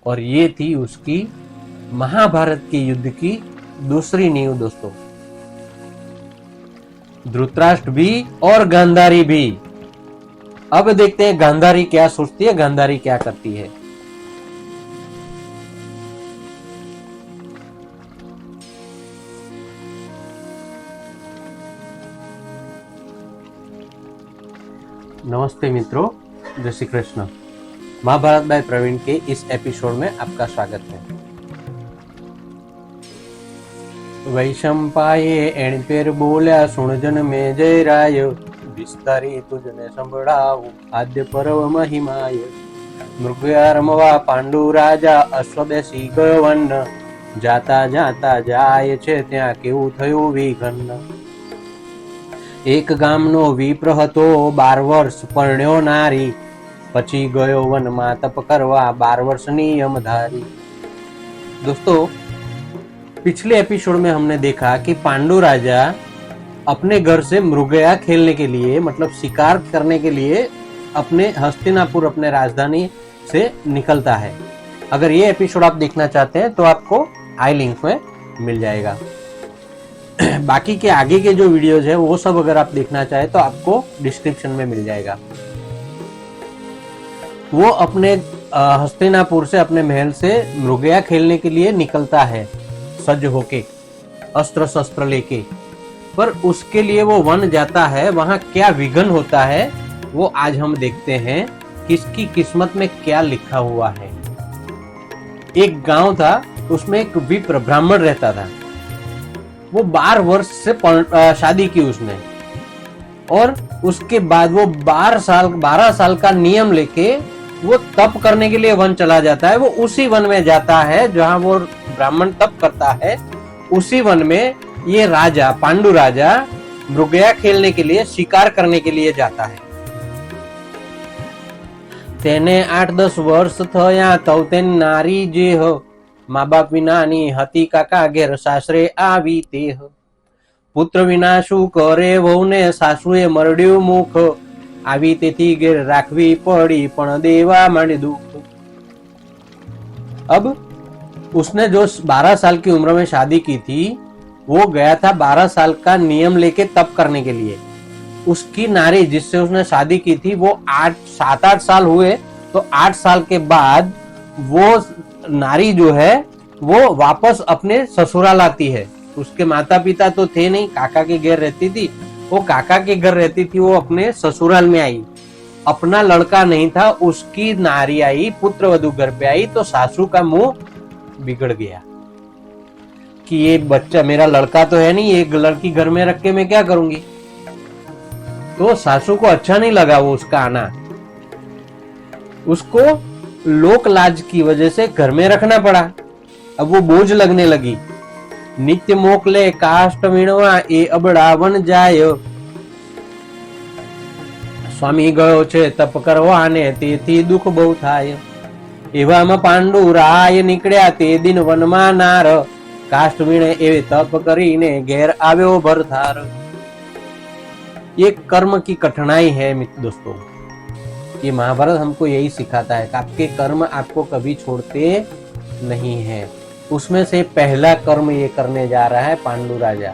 और ये थी उसकी महाभारत के युद्ध की दूसरी नींव दोस्तों। धृतराष्ट्र भी और गांधारी भी। अब देखते हैं गांधारी क्या सोचती है, गांधारी क्या करती है। नमस्ते मित्रों, जय श्री कृष्ण। महाभारत बाय प्रवीण के इस एपिसोड में आपका स्वागत है। वैशंपाये एण पेर बोल्या सुन जन में जय राय, विस्तारी तुझने संभळावू आद्य पर्व महिमाय। मृगया रमवा पांडु राजा अश्व बेसी गयो वन्न, जाता जाता જાય છે ત્યાં કેવું થયું વિઘન। એક ગામનો વિપ્ર હતો 12 વર્ષ પરણ્યો નારી, પછી ગયો વનમાં તપ કરવા 12 વર્ષની यमधारी। दोस्तों, पिछले एपिसोड में हमने देखा कि पांडु राजा अपने घर से मृगया खेलने के लिए, मतलब शिकार करने के लिए अपने हस्तिनापुर, अपने राजधानी से निकलता है। अगर ये एपिसोड आप देखना चाहते हैं तो आपको आई लिंक में मिल जाएगा। बाकी के आगे के जो वीडियोज है वो सब अगर आप देखना चाहे तो आपको डिस्क्रिप्शन में मिल जाएगा। वो अपने हस्तिनापुर से, अपने महल से मृगया खेलने के लिए निकलता है सज्ज होके, अस्त्र शस्त्र लेके। पर उसके लिए वो वन जाता है, वहां क्या विघन होता है वो आज हम देखते हैं। किसकी किस्मत में क्या लिखा हुआ है। एक गांव था, उसमें एक विप्र ब्राह्मण रहता था। वो 12 वर्ष से शादी की उसने, और उसके बाद वो 12 साल का नियम लेके वो तप करने के लिए वन चला जाता है। वो उसी वन में जाता है जहां वो ब्राह्मण तप करता है। उसी वन में ये राजा, पांडु राजा, मृगया खेलने के लिए, शिकार करने के लिए जाता है। तेने 8-10 वर्ष थया तो तेन नारी जे हो, माँ बाप विनानी हती काका घेर सासरे आवी तेह। पुत्र विना शू करे वहुने सासुए मरड्यु मुख, आवी तेथी घेर राखवी पड़ी पण देवा मांडी दुख। अब उसने जो 12 साल की उम्र में शादी की थी, वो गया था 12 साल का नियम लेके तप करने के लिए। उसकी नारी जिससे उसने शादी की थी वो 7-8 साल हुए, तो 8 साल के बाद वो नारी जो है वो वापस अपने ससुराल आती है। उसके माता पिता तो थे नहीं, काका के घर रहती थी। वो काका के घर रहती थी, वो अपने ससुराल में आई। अपना लड़का नहीं था, उसकी नारी आई, पुत्र वधू घर पे आई, तो सासू का मुंह बिगड़ गया कि ये बच्चा, मेरा लड़का तो है नहीं, एक लड़की घर में रख के मैं क्या करूंगी। तो सासू को अच्छा नहीं लगा वो उसका आना। उसको लोक लाज की वजह से घर में रखना पड़ा। अब वो बोझ लगने लगी। नित्य मोकले काष्ट वीणवा ए अबड़ा वन जाय, स्वामी गयो छे तप करवा ने तेथी दुख बहु थाय। एवामां पांडु राय निकळ्या ते दिन वनमा नार, काष्ट वीणे एवे तप करीने घेर आव्यो भरथार। ये कर्म की कठिनाई है दोस्तों। ये महाभारत हमको यही सिखाता है कि आपके कर्म आपको कभी छोड़ते नहीं है। उसमें से पहला कर्म ये करने जा रहा है पांडु राजा।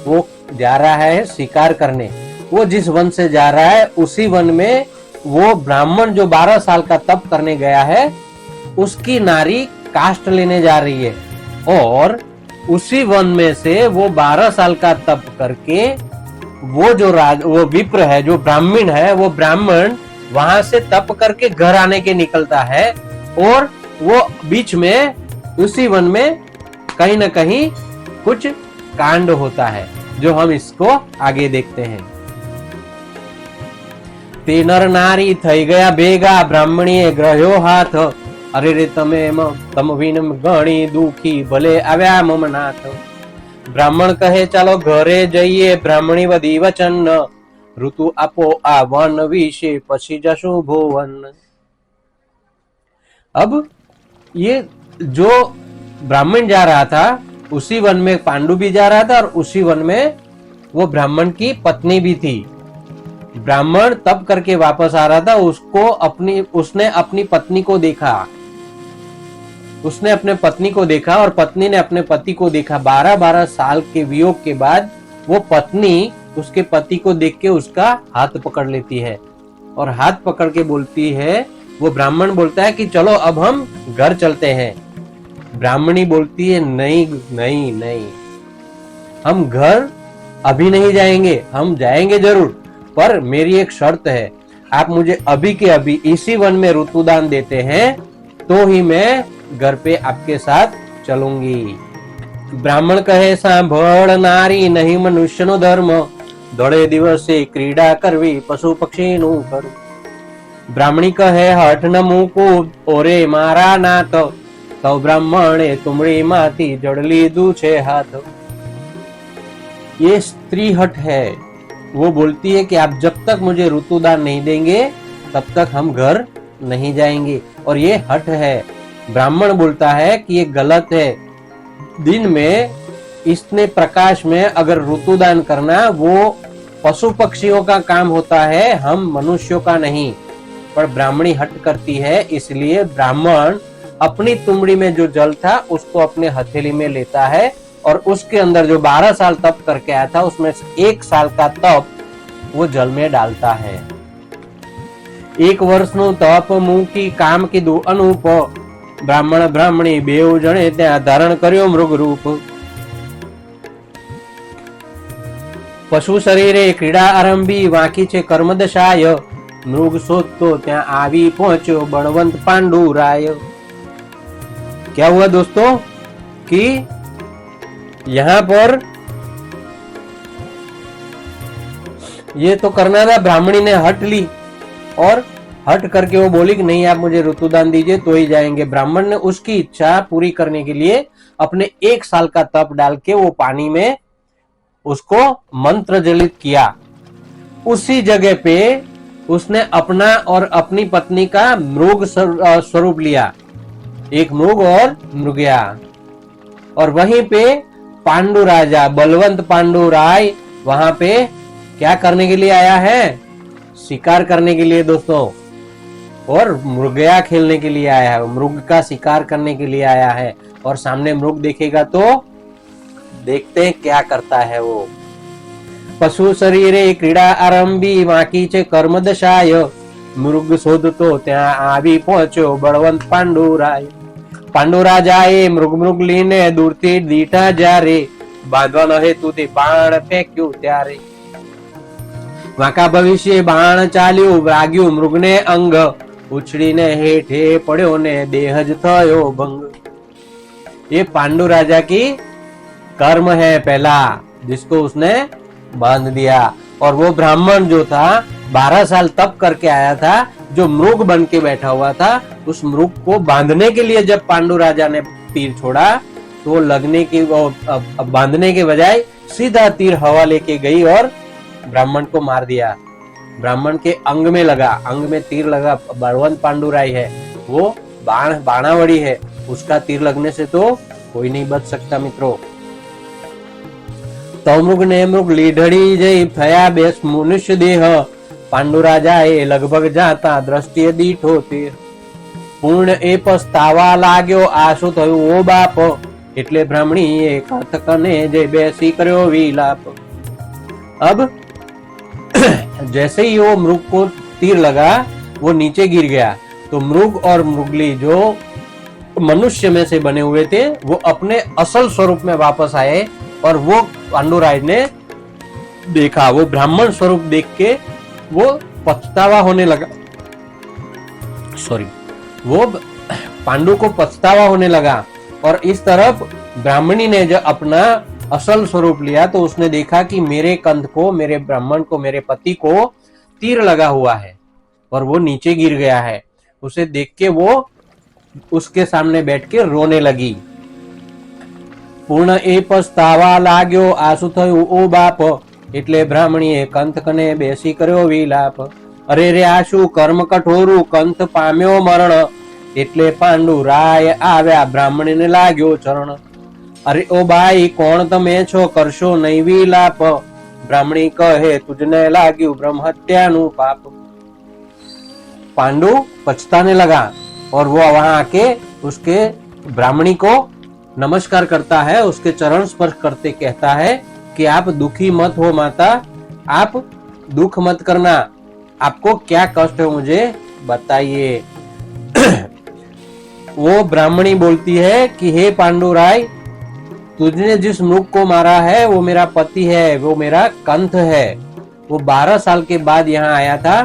वो जा रहा है शिकार करने। वो जिस वन से जा रहा है उसी वन में वो ब्राह्मण जो 12 साल का तप करने गया है, उसकी नारी काष्ट लेने जा रही है। और उसी वन में से वो 12 साल का तप करके वो विप्र है, जो ब्राह्मण है, वो ब्राह्मण वहां से तप करके घर आने के निकलता है। और वो बीच में उसी वन में कहीं न कहीं कुछ कांड होता है, जो हम इसको आगे देखते हैं। ते नर नारी थई गया भेगा, ब्राह्मणीए ग्रह्यो हाथ, अरे रे तम विन गणी दुखी भले आव्या मम नाथ। ब्राह्मण कहे चालो घरे जइए, ब्राह्मणी वधी वचन, ऋतु आपो आ वन विषे पछी जशु भुवन। अब ये जो ब्राह्मण जा रहा था उसी वन में पांडु भी जा रहा था, और उसी वन में वो ब्राह्मण की पत्नी भी थी। ब्राह्मण तप करके वापस आ रहा था, उसने अपनी पत्नी को देखा उसने अपने पत्नी को देखा और पत्नी ने अपने पति को देखा। 12-12 साल के वियोग के बाद वो पत्नी उसके पति को देख के उसका हाथ पकड़ लेती है और हाथ पकड़ के बोलती है, वो ब्राह्मण बोलता है कि चलो अब हम घर चलते हैं। ब्राह्मणी बोलती है, नहीं नहीं नहीं, हम घर अभी नहीं जाएंगे, हम जाएंगे जरूर, पर मेरी एक शर्त है, आप मुझे अभी के अभी इसी वन में ऋतुदान देते हैं तो ही मैं घर पे आपके साथ चलूंगी। ब्राह्मण कहे, सांभळ नारी नहीं मनुष्य नो धर्म, दौड़े दिवसे क्रीड़ा करवी पशु पक्षी नु करू। ब्राह्मणी कहे, हठ न मूकू ओरे मारा नाथ, तो ब्राह्मणे तुमड़ी माथी जड़ली दू छे हाथ। ये स्त्री हठ है। वो बोलती है कि आप जब तक मुझे ऋतुदान नहीं देंगे तब तक हम घर नहीं जाएंगे, और ये हठ है। ब्राह्मण बोलता है कि ये गलत है। दिन में इसने प्रकाश में अगर ऋतुदान करना वो पशु पक्षियों का काम होता है, हम मनुष्यों का नहीं। पर ब्राह्मणी हट करती है, इसलिए ब्राह्मण अपनी तुमड़ी में जो जल था उसको अपने हथेली में लेता है और उसके अंदर जो 12 साल तप करके आया था उसमें से 1 साल का तप वो जल में डालता है। 1 वर्षનું તપ મૂકી કામ કીધું અનુપ, બ્રાહ્મણ બ્રાહ્મણી બેઉ જણે ત્યાં ધારણ કર્યો મૃગ રૂપ। પશુ શરીરે ક્રીડા આરંભી, વાંકી છે કર્મદશાય, મૃગ શોધતો ત્યાં આવી પહોંચ્યો બળવંત પાંડુરાય। क्या हुआ दोस्तों कि यहाँ पर ये तो करना था, ब्राह्मणी ने हट ली और हट करके वो बोली कि नहीं आप मुझे ऋतुदान दीजिए तो ही जाएंगे। ब्राह्मण ने उसकी इच्छा पूरी करने के लिए अपने 1 साल का तप डाल के वो पानी में उसको मंत्र जलित किया। उसी जगह पे उसने अपना और अपनी पत्नी का मृग स्वरूप लिया, एक मृग और मृगया। और वहीं पे पांडु राजा बलवंत पांडुराय वहां पे क्या करने के लिए आया है? शिकार करने के लिए दोस्तों, और मृगया खेलने के लिए आया है, मृग का शिकार करने के लिए आया है। और सामने मृग देखेगा तो देखते हैं क्या करता है वो। पशु शरीरे क्रीड़ा आरंभी, वाकी छे कर्मदशाय, मृग शोधतो त्या आवी पહોંચ્યો बलवंत पांडुराय। પાંડુરાજાએ મૃગ લઈને દૂરથી દીઠા જ્યારે, બાંધવાનો હેતુથી બાણ ફેંક્યું ત્યારે। વાંકા ભવિષ્ય બાણ ચાલ્યું, વાગ્યું મૃગને અંગ, ઉછળીને હેઠે પડ્યો ને દેહ જ થયો ભંગ। ये पांडु राजा की कर्म है पहला, जिसको उसने बांध दिया। और वो ब्राह्मण जो था 12 साल तप करके आया था, जो मृग बन के बैठा हुआ था, उस मृग को बांधने के लिए जब पांडु राजा ने तीर छोड़ा तो लगने की बांधने के बजाय सीधा तीर हवा लेके गई और ब्राह्मण को मार दिया। ब्राह्मण के अंग में लगा, अंग में तीर लगा। बलवंत पांडुराय है वो बाणावड़ी है, उसका तीर लगने से तो कोई नहीं बच सकता मित्रों। तो मृग ने मृग लीढड़ी जई, थया बेस मनुष्य देह, पांडु राजाए लगभग जाता दृष्टिए दीठो तीर। पूर्ण ए पछतावा लाग्यो, आशु थयो ओ बाप, એટલે બ્રાહ્મણીએ કથકને જે બેસી કર્યો વિલાપ। अब जैसे ही वो मृग को तीर लगा वो नीचे गिर गया, तो मृग और मृगली जो मनुष्य में से बने हुए थे वो अपने असल स्वरूप में वापस आए। और वो पांडुराय ने देखा, वो ब्राह्मण स्वरूप देख के वो पछतावा होने लगा, वो पांडु को पछतावा होने लगा। और इस तरफ ब्राह्मणी ने जब अपना असल स्वरूप लिया तो उसने देखा कि मेरे कंध को, मेरे ब्राह्मण को, मेरे पति को तीर लगा हुआ है और वो नीचे गिर गया है। उसे देख के वो उसके सामने बैठ के रोने लगी। पूर्ण ए पछतावा लाग्यो, आंसू थયું ओ बाप, એટલે બ્રાહ્મણીએ કંથ કને બેસી કર્યો વિલાપ। અરે રે આશુ કર્મ કઠોરું, કંથ પામ્યો મરણ, એટલે પાંડુરાય આવ્યા બ્રાહ્મણીને લાગ્યો ચરણ। અરે ઓ બાઈ કોણ તમે છો, કરશો નહીં વિલાપ, બ્રાહ્મણી કહે તુજને લાગ્યું બ્રહ્મ હત્યાનું પાપ। पांडु पछताने लगा और वो वहां आके उसके ब्राह्मणी को नमस्कार करता है, उसके चरण स्पर्श करते कहता है कि आप दुखी मत हो माता, आप दुख मत करना, आपको क्या कष्ट है मुझे बताइए। वो ब्राह्मणी बोलती है कि हे पांडुराय, तुझने जिस मृग को मारा है वो मेरा पति है, वो मेरा कंथ है। वो 12 साल के बाद यहाँ आया था,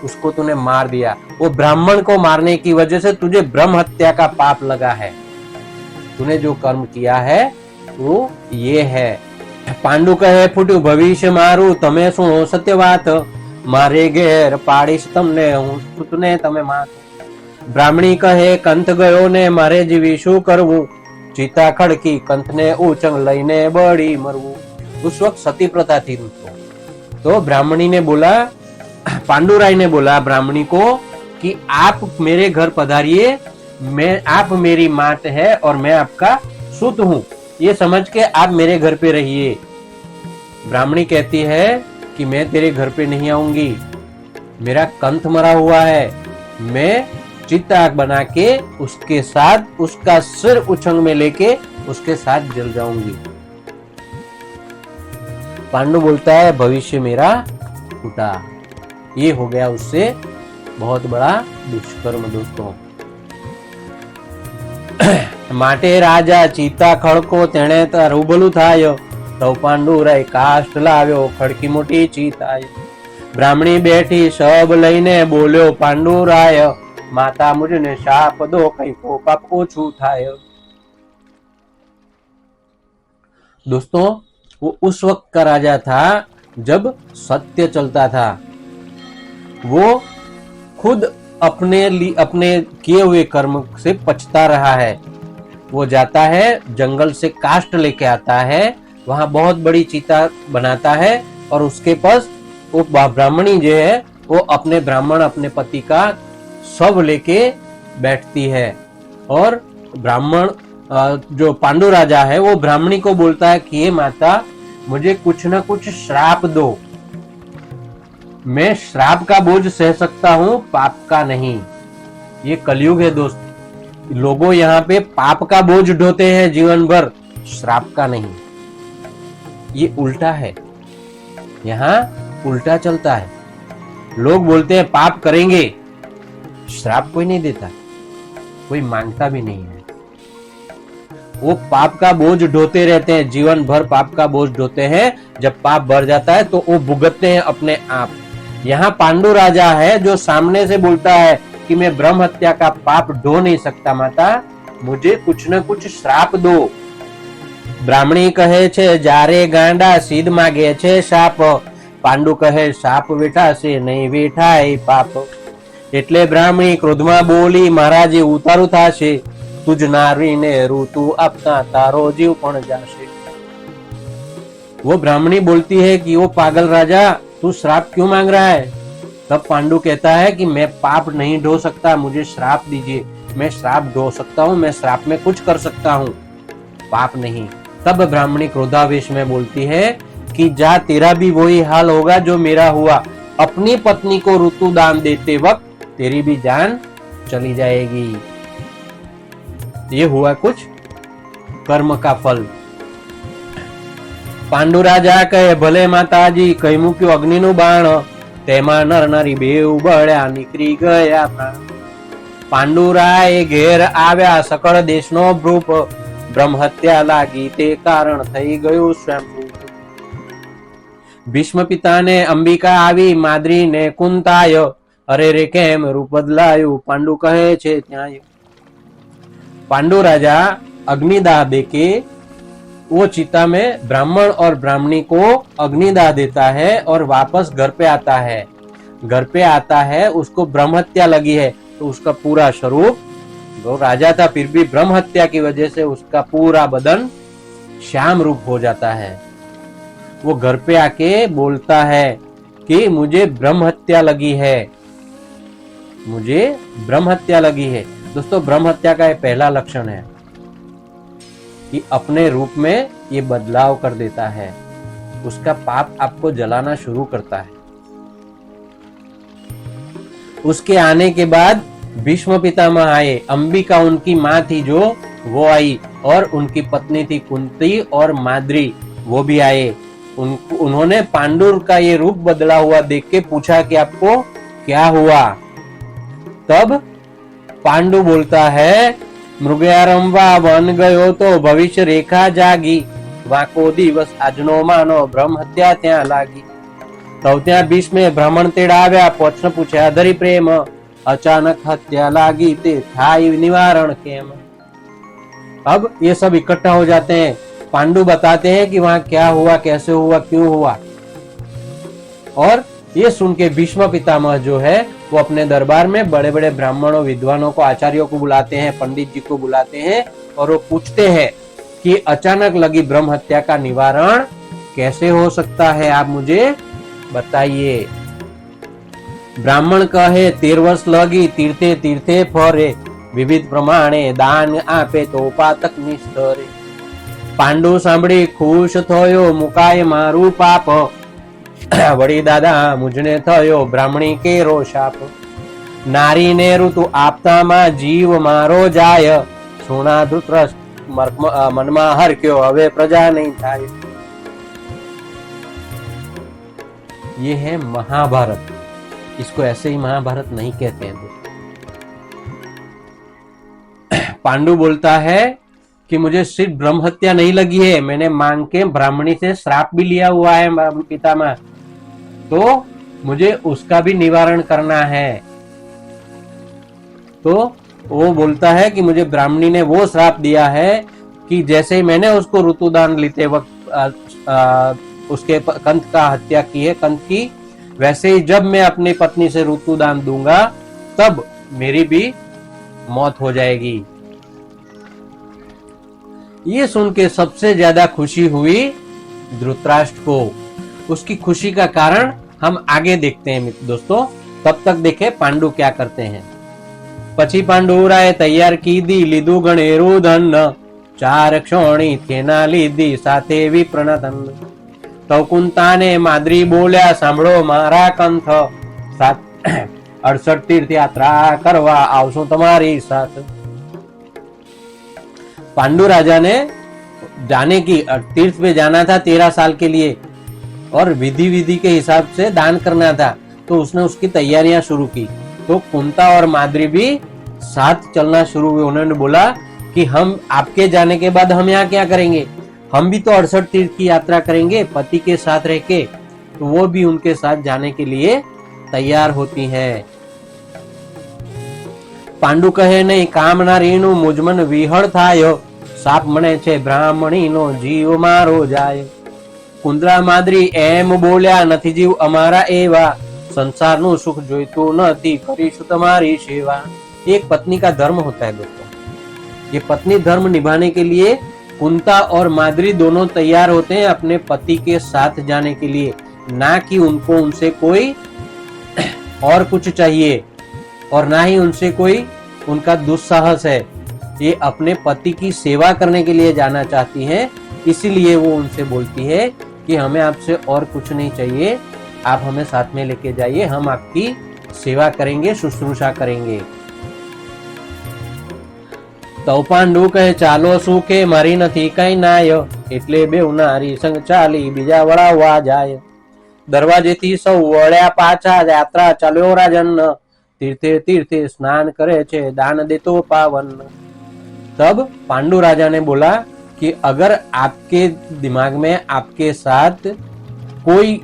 उसको तूने मार दिया। वो ब्राह्मण को मारने की वजह से तुझे ब्रह्म हत्या का पाप लगा है। तूने जो कर्म किया है वो ये है। પાંડુ કહે ફૂટ્યું ભવિષ્ય મારું, તમે સુણો સત્ય વાત, મારે ઘેર પાડીશ તમને હું સૂતને તમે માત। બ્રાહ્મણી કહે કંથ ગયો ને મારે જીવી શું કરવું, ચિતા ખડકી કંથને ઉચંગ લઈને બળી મરવું। उस वक्त सती प्रथा थी तो ब्राह्मणी ने बोला, पांडुराय ने बोला ब्राह्मणी को कि आप मेरे घर पधारिए, आप मेरी मात है और मैं आपका सुत हूँ, ये समझ के आप मेरे घर पे रहिए। ब्राह्मणी कहती है कि मैं तेरे घर पे नहीं आऊंगी, मेरा कंठ मरा हुआ है, मैं चिता बना के उसके साथ उसका सिर उछंग में लेके उसके साथ जल जाऊंगी। पांडु बोलता है भविष्य मेरा टूटा। ये हो गया उससे बहुत बड़ा दुष्कर्म दोस्तों। માટે રાજા ચિતા ખડકો તેણે રૂબલું થાય, તો પાંડુરાય કાષ્ટ લાવ્યો ખડકી મોટી ચિતાય। બ્રાહ્મણી બેઠી સબ લઈને બોલ્યો પાંડુરાય, માતા મુझने શાપ દો કઈ को पाप ओछું થાય। दोस्तों वो उस वक्त का राजा था जब सत्य चलता था। वो खुद अपने किए हुए कर्म से पछता रहा है। वो जाता है जंगल से काष्ट लेके आता है, वहां बहुत बड़ी चीता बनाता है और उसके पास वो ब्राह्मणी जो है वो अपने ब्राह्मण अपने पति का शव लेके बैठती है। और ब्राह्मण जो पांडु राजा है वो ब्राह्मणी को बोलता है कि ये माता मुझे कुछ ना कुछ श्राप दो, मैं श्राप का बोझ सह सकता हूं, पाप का नहीं। ये कलयुग है दोस्त, लोगों यहाँ पे पाप का बोझ ढोते हैं जीवन भर, श्राप का नहीं। ये उल्टा है, यहाँ उल्टा चलता है। लोग बोलते हैं पाप करेंगे, श्राप कोई नहीं देता, कोई मांगता भी नहीं है। वो पाप का बोझ ढोते रहते हैं, जीवन भर पाप का बोझ ढोते हैं। जब पाप बढ़ जाता है तो वो भुगतते हैं अपने आप। यहाँ पांडु राजा है जो सामने से बोलता है कि मैं ब्रह्म हत्या का पाप ढो नहीं सकता माता, मुझे कुछ न कुछ श्राप दो। ब्राह्मणी कहे छे जारे गांडा सीध मागे छे शाप, पांडु कहे शाप वेठा से नहीं वेठाय पाप। એટલે બ્રાહ્મણી ક્રોધમાં બોલી મહારાજે ઉતારું થાશે, તુજ નારીને ઋતુ આપતા તારો જીવ પણ જાશે। वो ब्राह्मणी बोलती है कि वो पागल राजा तू श्राप क्यों मांग रहा है। तब पांडु कहता है कि मैं पाप नहीं ढो सकता, मुझे श्राप दीजिए, मैं श्राप ढो सकता हूँ, मैं श्राप में कुछ कर सकता हूँ, पाप नहीं। तब ब्राह्मणी क्रोधावेश में बोलती है कि जा तेरा भी वही हाल होगा जो मेरा हुआ, अपनी पत्नी को ऋतु दान देते वक्त तेरी भी जान चली जाएगी। ये हुआ कुछ कर्म का फल। પાંડુ રાજા કહે ભલે માતાજી, કઈ મૂક્યું અગ્નિનું બાણ, તેમાં નર નારી બેઉ બળ્યા નીકળી ગયા પ્રાણ। પાંડુરાય ઘેર આવ્યા સકળ દેશનો ભ્રૂપ, બ્રહ્મ હત્યા લાગી તે કારણ થઈ ગયું સ્વયંભૂ। ભીષ્મ પિતાને અંબિકા આવી માદ્રીને કુંતાય, અરે રે કેમ રૂપ બદલાયું, પાંડુ કહે છે ત્યાં। પાંડુ રાજા अग्निदाह देके वो चिता में ब्राह्मण और ब्राह्मणी को अग्निदाह देता है और वापस घर पे आता है। घर पे आता है, उसको ब्रह्म हत्या लगी है तो उसका पूरा स्वरूप, वो राजा था फिर भी ब्रह्म हत्या की वजह से उसका पूरा बदन श्याम रूप हो जाता है। वो घर पे आके बोलता है कि मुझे ब्रह्म हत्या लगी है, मुझे ब्रह्म हत्या लगी है। दोस्तों ब्रह्म हत्या का ये पहला लक्षण है कि अपने रूप में ये बदलाव कर देता है, उसका पाप आपको जलाना शुरू करता है। उसके आने के बाद भीष्म पितामह आए, अंबिका उनकी माँ थी जो वो आई, और उनकी पत्नी थी कुंती और माद्री, वो भी आए। उन्होंने पांडु का ये रूप बदला हुआ देख के पूछा कि आपको क्या हुआ। तब पांडु बोलता है, मृगयारंभा बन गयो तो भविष्य रेखा जागी, वाको दिवस આજનો માનો બ્રહ્મ હત્યા ત્યાં લાગી। તો ત્યાં ભીષ્મે બ્રાહ્મણ તેડા આવ્યા, પ્રશ્ન પૂછ્યા ધરી પ્રેમ, अचानक हत्या लागी ते थाई निवारण केम। अब ये सब इकट्ठा हो जाते हैं, पांडु बताते हैं कि वहां क्या हुआ, कैसे हुआ, क्यों हुआ। और ये सुन के भीष्म पितामह जो है वो अपने दरबार में बड़े बड़े ब्राह्मणों, विद्वानों को, आचार्यों को बुलाते हैं, पंडित जी को बुलाते हैं और वो पूछते हैं कि अचानक लगी ब्रह्म हत्या का निवारण कैसे हो सकता है, आप मुझे बताइए। ब्राह्मण कहे 13 वर्ष लगी तीर्थे तीर्थे फरे, विविध प्रमाणे दान आपे तो पातक निस्तरे। पांडु सांभળી खुश थयो, मुकाय मारू पाप, वड़ी दादा मुझने थयो ब्राह्मणी केरो शाप। नारी ने ऋतु आपता मा जीव मारो जाय, सोना धृतराष्ट्र मनमा हरक्यो हवे प्रजा नहीं थाय। ये है महाभारत, इसको ऐसे ही महाभारत नहीं कहते हैं। पांडु बोलता है कि मुझे सिर्फ ब्रह्म हत्या नहीं लगी है, मैंने मांग के ब्राह्मणी से श्राप भी लिया हुआ है पितामह, तो मुझे उसका भी निवारण करना है। तो वो बोलता है कि मुझे ब्राह्मणी ने वो श्राप दिया है कि जैसे ही मैंने उसको ऋतुदान लेते वक्त उसके कंठ का हत्या की है, कंठ की, वैसे ही जब मैं अपनी पत्नी से ऋतुदान दूंगा तब मेरी भी मौत हो जाएगी। ये सुन के सबसे ज्यादा खुशी हुई धृतराष्ट्र को। उसकी खुशी का कारण हम आगे देखते हैं दोस्तों, तब तक देखे पांडु क्या करते हैं। પછી પાંડુરાએ તૈયાર કીધી, લીધું ગણેરું ધન, 4 ક્ષોણી થેના લીધી, સાથે વિપ્રના ધન। તો કુંતાને માદ્રી બોલ્યા, સાંભળો મારા કંથ, 68 તીર્થ યાત્રા કરવા આવશું તમારી સાથ। पांडु राजा ने जाने की तीर्थ पे जाना था 13 साल के लिए, और विधि के हिसाब से दान करना था, तो उसने उसकी तैयारियां शुरू की। तो कुंता और माद्री भी साथ चलना शुरू हुए। उन्होंने बोला कि हम आपके जाने के बाद हम यहाँ क्या करेंगे, हम भी तो 68 तीर्थ की यात्रा करेंगे पति के साथ रह के। तो वो भी उनके साथ जाने के लिए तैयार होती है। पांडु कहे नहीं, काम ना रीणु मुझमन विहળ થાય, સાપ મને છે બ્રાહ્મણીનો જીવ મારો જાય। કુંદરા માદ્રી એમ બોલ્યા, નથી જીવ અમારા એવા, संसारનું सुख જોઈતું નથી, કરીશું તમારી સેવા। एक पत्नी का धर्म होता है दोस्तों, ये पत्नी धर्म निभाने के लिए कुंता और माद्री दोनों तैयार होते हैं अपने पति के साथ जाने के लिए, ना कि उनको उनसे कोई और कुछ चाहिए और ना ही उनसे कोई उनका दुस्साहस है। ये अपने पति की सेवा करने के लिए जाना चाहती हैं, इसीलिए वो उनसे बोलती है कि हमें आपसे और कुछ नहीं चाहिए, आप हमें साथ में लेके जाइए, हम आपकी सेवा करेंगे, शुश्रूषा करेंगे। तो पांडु कहे, चालो सुखे मारी नथी कई नाय, एटले बेउ नारी संग चाली बीजा वळावा जाय। दरवाजेथी सौ वळ्या पाछा, यात्रा चाल्यो राजन, तीर्थे तीर्थे स्नान करे छे, दान देतो पावन। तब पांडु राजा ने बोला कि अगर आपके दिमाग में आपके साथ कोई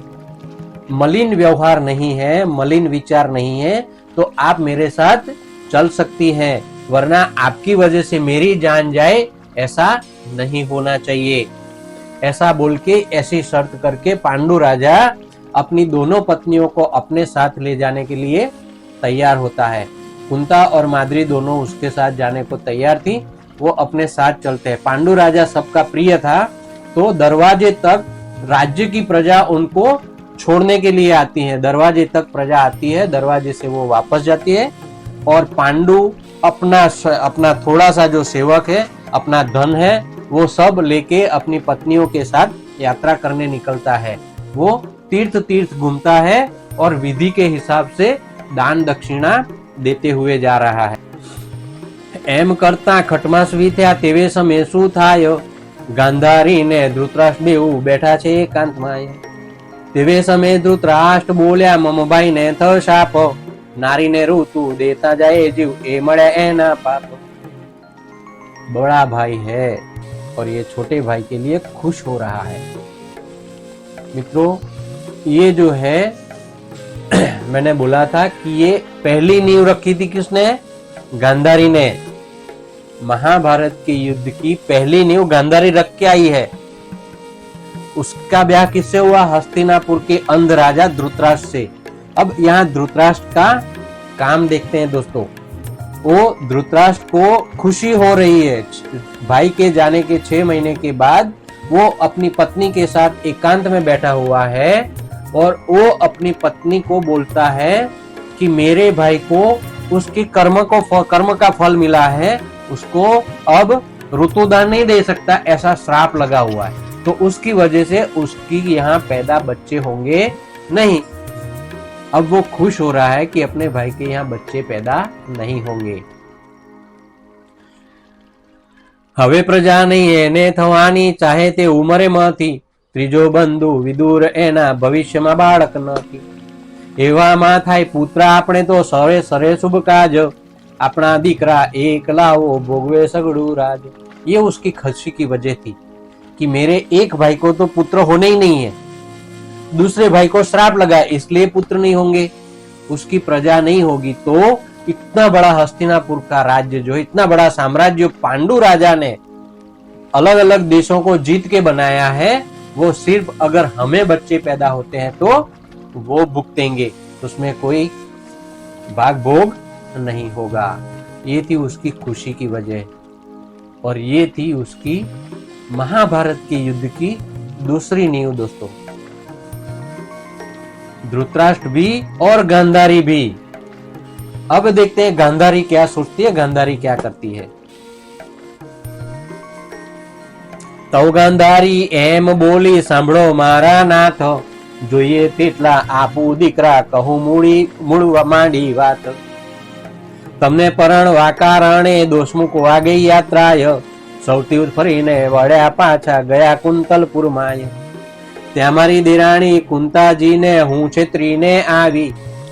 मलिन व्यवहार नहीं है, मलिन विचार नहीं है, तो आप मेरे साथ चल सकती हैं, वरना आपकी वजह से मेरी जान जाए, ऐसा नहीं होना चाहिए। ऐसा बोल के, ऐसी शर्त करके पांडु राजा अपनी दोनों पत्नियों को अपने साथ ले जाने के लिए तैयार होता है। कुंता और माद्री दोनों उसके साथ जाने को तैयार थी, वो अपने साथ चलते हैं। पांडु राजा सबका प्रिय था, तो दरवाजे तक राज्य की प्रजा उनको छोड़ने के लिए आती है। दरवाजे तक प्रजा आती है, दरवाजे से वो वापस जाती है, और पांडु अपना थोड़ा सा जो सेवक है, अपना धन है, वो सब लेके अपनी पत्नियों के साथ यात्रा करने निकलता है। वो तीर्थ तीर्थ घूमता है और विधि के हिसाब से दान दक्षिणा देते हुए जा रहा है। एम करता खटमास वीत्या तेवे समय शुं थाय गांधारी ने धृतराष्ट्र बेऊ बैठा छे एकांतमाय तेवे समय धृतराष्ट्र बोल्या मम भाई ने थ शाप नारी ने ऋतु देता जाए जीव ए मळे एना पाप। बड़ा भाई है और ये छोटे भाई के लिए खुश हो रहा है। मित्रों ये जो है मैंने बोला था कि ये पहली नींव रखी थी किसने? गांधारी ने। महाभारत के युद्ध की पहली नींव गांधारी रख के आई है। उसका ब्याह किससे हुआ? हस्तिनापुर के अंध राजा धृतराष्ट्र से। अब यहाँ धृतराष्ट्र का काम देखते हैं दोस्तों। वो धृतराष्ट्र को खुशी हो रही है, भाई के जाने के 6 महीने के बाद वो अपनी पत्नी के साथ एकांत में बैठा हुआ है और वो अपनी पत्नी को बोलता है कि मेरे भाई को उसकी कर्म का फल मिला है, उसको अब ऋतुदान नहीं दे सकता, ऐसा श्राप लगा हुआ है, तो उसकी वजह से उसकी यहाँ पैदा बच्चे होंगे नहीं। अब वो खुश हो रहा है कि अपने भाई के यहाँ बच्चे पैदा नहीं होंगे। हवे प्रजा नहीं एने थवानी चाहे ते उमरे मथी त्रीजो बंधु विदुर एना भविष्य में बाळक नथी। एवामां थाय पुत्र आपणे तो सरे सरे शुभ काज अपना दीकरा एक लावो भोगवे सगड़ू राज। ये उसकी खुशी की वजह थी कि मेरे एक भाई को तो पुत्र होने ही नहीं है, दूसरे भाई को श्राप लगा इसलिए पुत्र नहीं होंगे, उसकी प्रजा नहीं होगी। तो इतना बड़ा हस्तिनापुर का राज्य जो इतना बड़ा साम्राज्य पांडु राजा ने अलग अलग देशों को जीत के बनाया है, वो सिर्फ अगर हमें बच्चे पैदा होते हैं तो वो भुगतेंगे, उसमें कोई भाग भोग नहीं होगा। ये थी उसकी खुशी की वजह और ये थी उसकी महाभारत के युद्ध की दूसरी नींव दोस्तों। धृतराष्ट्र भी और गांधारी भी। अब देखते हैं गांधारी क्या सोचती है, गांधारी क्या करती है। तो गांधारी एम बोली सांभळो मारा नाथ જોઈએ તેટલા આપું દીકરા કહું મૂળવા માંડી વાત। તમને પરણવા કારણે દોષમુખ વાગે યાત્રાય સૌથી ફરીને વળ્યા પાછા ગયા કુંતલપુરમાય। ત્યાં મારી દેરાણી કુંતાજીને હું છેતરીને આવી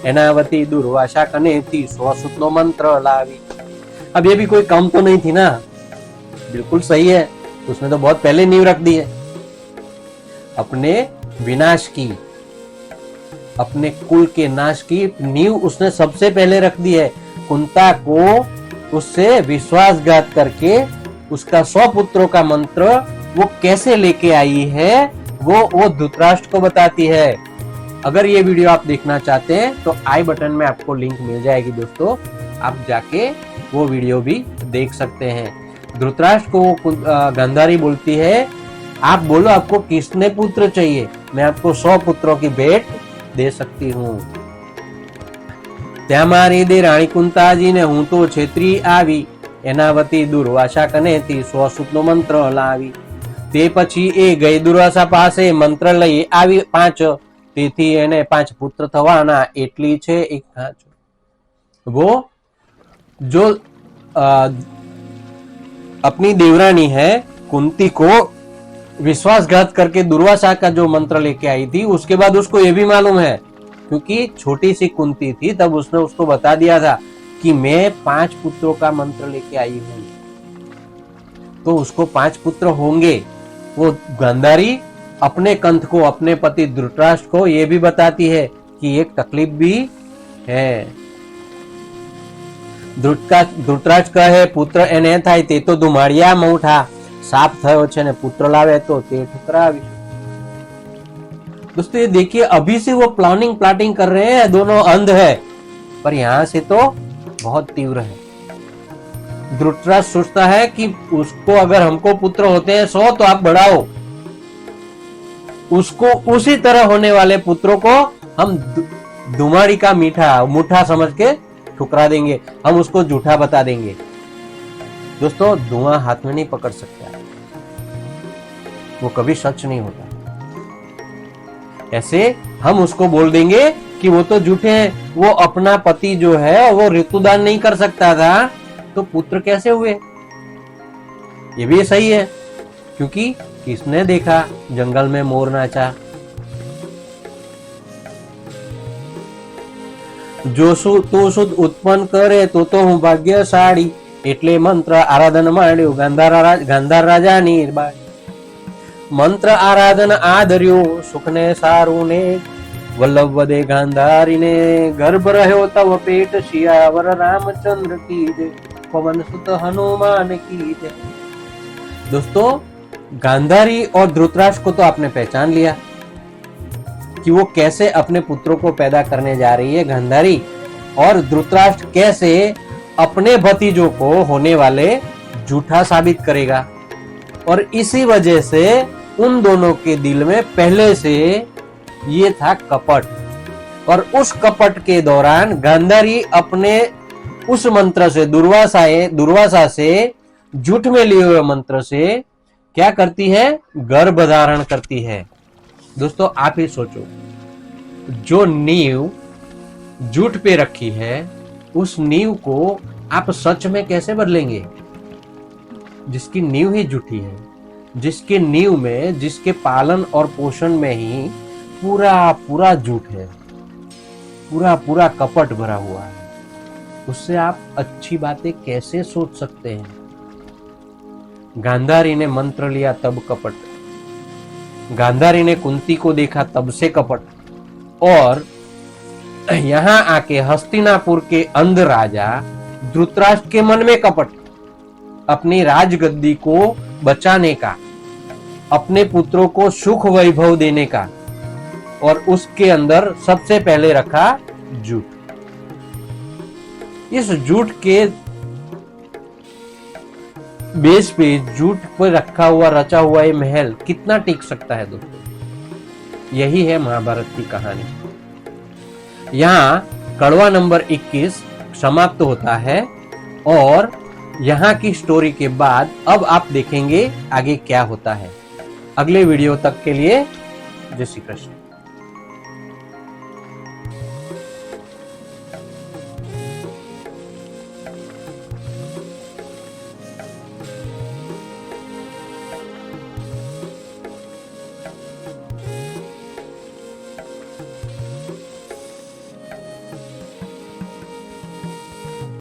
એના વતી દુર્વાસા કનેથી 100 सूतનો મંત્ર લાવી। अब ये भी कोई कम तो नहीं थी ना, बिल्कुल सही है, उसने तो बहुत पहले नींव रख दी है अपने विनाश की, अपने कुल के नाश की नींव उसने सबसे पहले रख दी है। कुंता को उससे विश्वासघात करके उसका 100 पुत्रों का मंत्र वो कैसे लेके आई है वो धृतराष्ट्र को बताती है। अगर ये वीडियो आप देखना चाहते हैं तो आई बटन में आपको लिंक मिल जाएगी दोस्तों, आप जाके वो वीडियो भी देख सकते हैं। धृतराष्ट्र को गांधारी बोलती है आप बोलो आपको किसने पुत्र चाहिए, मैं आपको 100 पुत्रों की भेंट दे सकती हूँ। त्या मारी देराणी कुंताजी ने हूँ तो छेत्री आवी एना वती दुर्वासा कनेथी 100 सूतनो मंत्र लावी। ते पछी ए गई दुर्वासा पासे मंत्र लई आवी 5, तेथी एने 5 पुत्र थवाना एटली छे एक खांच। वो जो अपनी देवरानी है कुंती को विश्वासघात करके दुर्वासा का जो मंत्र लेके आई थी, उसके बाद उसको ये भी मालूम है क्योंकि छोटी सी कुंती थी तब उसने उसको बता दिया था कि मैं 5 पुत्रों का मंत्र लेके आई हूं, तो उसको 5 पुत्र होंगे। वो गांधारी अपने कंठ को अपने पति धृतराष्ट्र को ये भी बताती है कि एक तकलीफ भी है। धृतराष्ट्र कहे पुत्र एने थाय ते तो धुमाड़िया मौठा साप थयो छे ने पुत्र लावे तो ते ठुकरावी। दोस्तों ये देखिए अभी से वो प्लाटिंग कर रहे हैं, दोनों अंध है पर यहां से तो बहुत तीव्र है। धृतराष्ट्र सोचता है कि उसको अगर हमको पुत्र होते हैं 100 तो आप बढ़ाओ, उसको उसी तरह होने वाले पुत्रों को हम धुमाड़ी का मुठा समझ के ठुकरा देंगे, हम उसको झूठा बता देंगे। दोस्तों धुआं हाथ में नहीं पकड़ सकता, वो कभी सच नहीं होता। ऐसे हम उसको बोल देंगे कि वो तो झूठे हैं, वो अपना पति जो है वो ऋतुदान नहीं कर सकता था, तो पुत्र कैसे हुए? ये भी सही है, क्योंकि किसने देखा जंगल में मोर नाचा? जो तो सुध उत्पन्न करे तो હું ભાગ્યશાળી, એટલે મંત્ર આરાધન માંડ્યો ગાંધાર રાજાની બાળી. મંત્ર આરાધન આદર્યો સુખને સારું ને વલ્લભ વદે ગાંધારીને ગર્ભ રહ્યો તવ પેટ શિયાવર रामचंद्र की जय, पवन सुत हनुमान की जय. दोस्तों, गांधारी और धृतराष्ट्र को तो आपने पहचान लिया कि वो कैसे अपने पुत्रों को पैदा करने जा रही है गांधारी, और धृतराष्ट्र कैसे अपने भतीजों को होने वाले झूठा साबित करेगा. और इसी वजह से उन दोनों के दिल में पहले से ये था कपट, और उस कपट के दौरान गांधारी अपने उस मंत्र से दुर्वासा से झूठ में लिए हुए मंत्र से क्या करती है? गर्भ धारण करती है. दोस्तों, आप ही सोचो, जो नींव झूठ पे रखी है उस नींव को आप सच में कैसे बदलेंगे? जिसकी नींव ही झूठी है, जिसके नींव में, जिसके पालन और पोषण में ही पूरा झूठ है, पूरा कपट भरा हुआ है, उससे आप अच्छी बातें कैसे सोच सकते हैं? गांधारी ने मंत्र लिया तब कपट, गांधारी ने कुंती को देखा तब से कपट, और यहां आके हस्तिनापुर के अंध राजा धृतराष्ट्र के मन में कपट, अपनी राजगद्दी को बचाने का, अपने पुत्रों को सुख वैभव देने का, और उसके अंदर सबसे पहले रखा झूठ. इस झूठ के बेस पे, झूठ पर रखा हुआ, रचा हुआ ये महल कितना टिक सकता है दोस्तों? यही है महाभारत की कहानी. यहाँ कड़वा नंबर 21 समाप्त होता है, और यहाँ की स्टोरी के बाद अब आप देखेंगे आगे क्या होता है. अगले वीडियो तक के लिए जय श्री कृष्ण.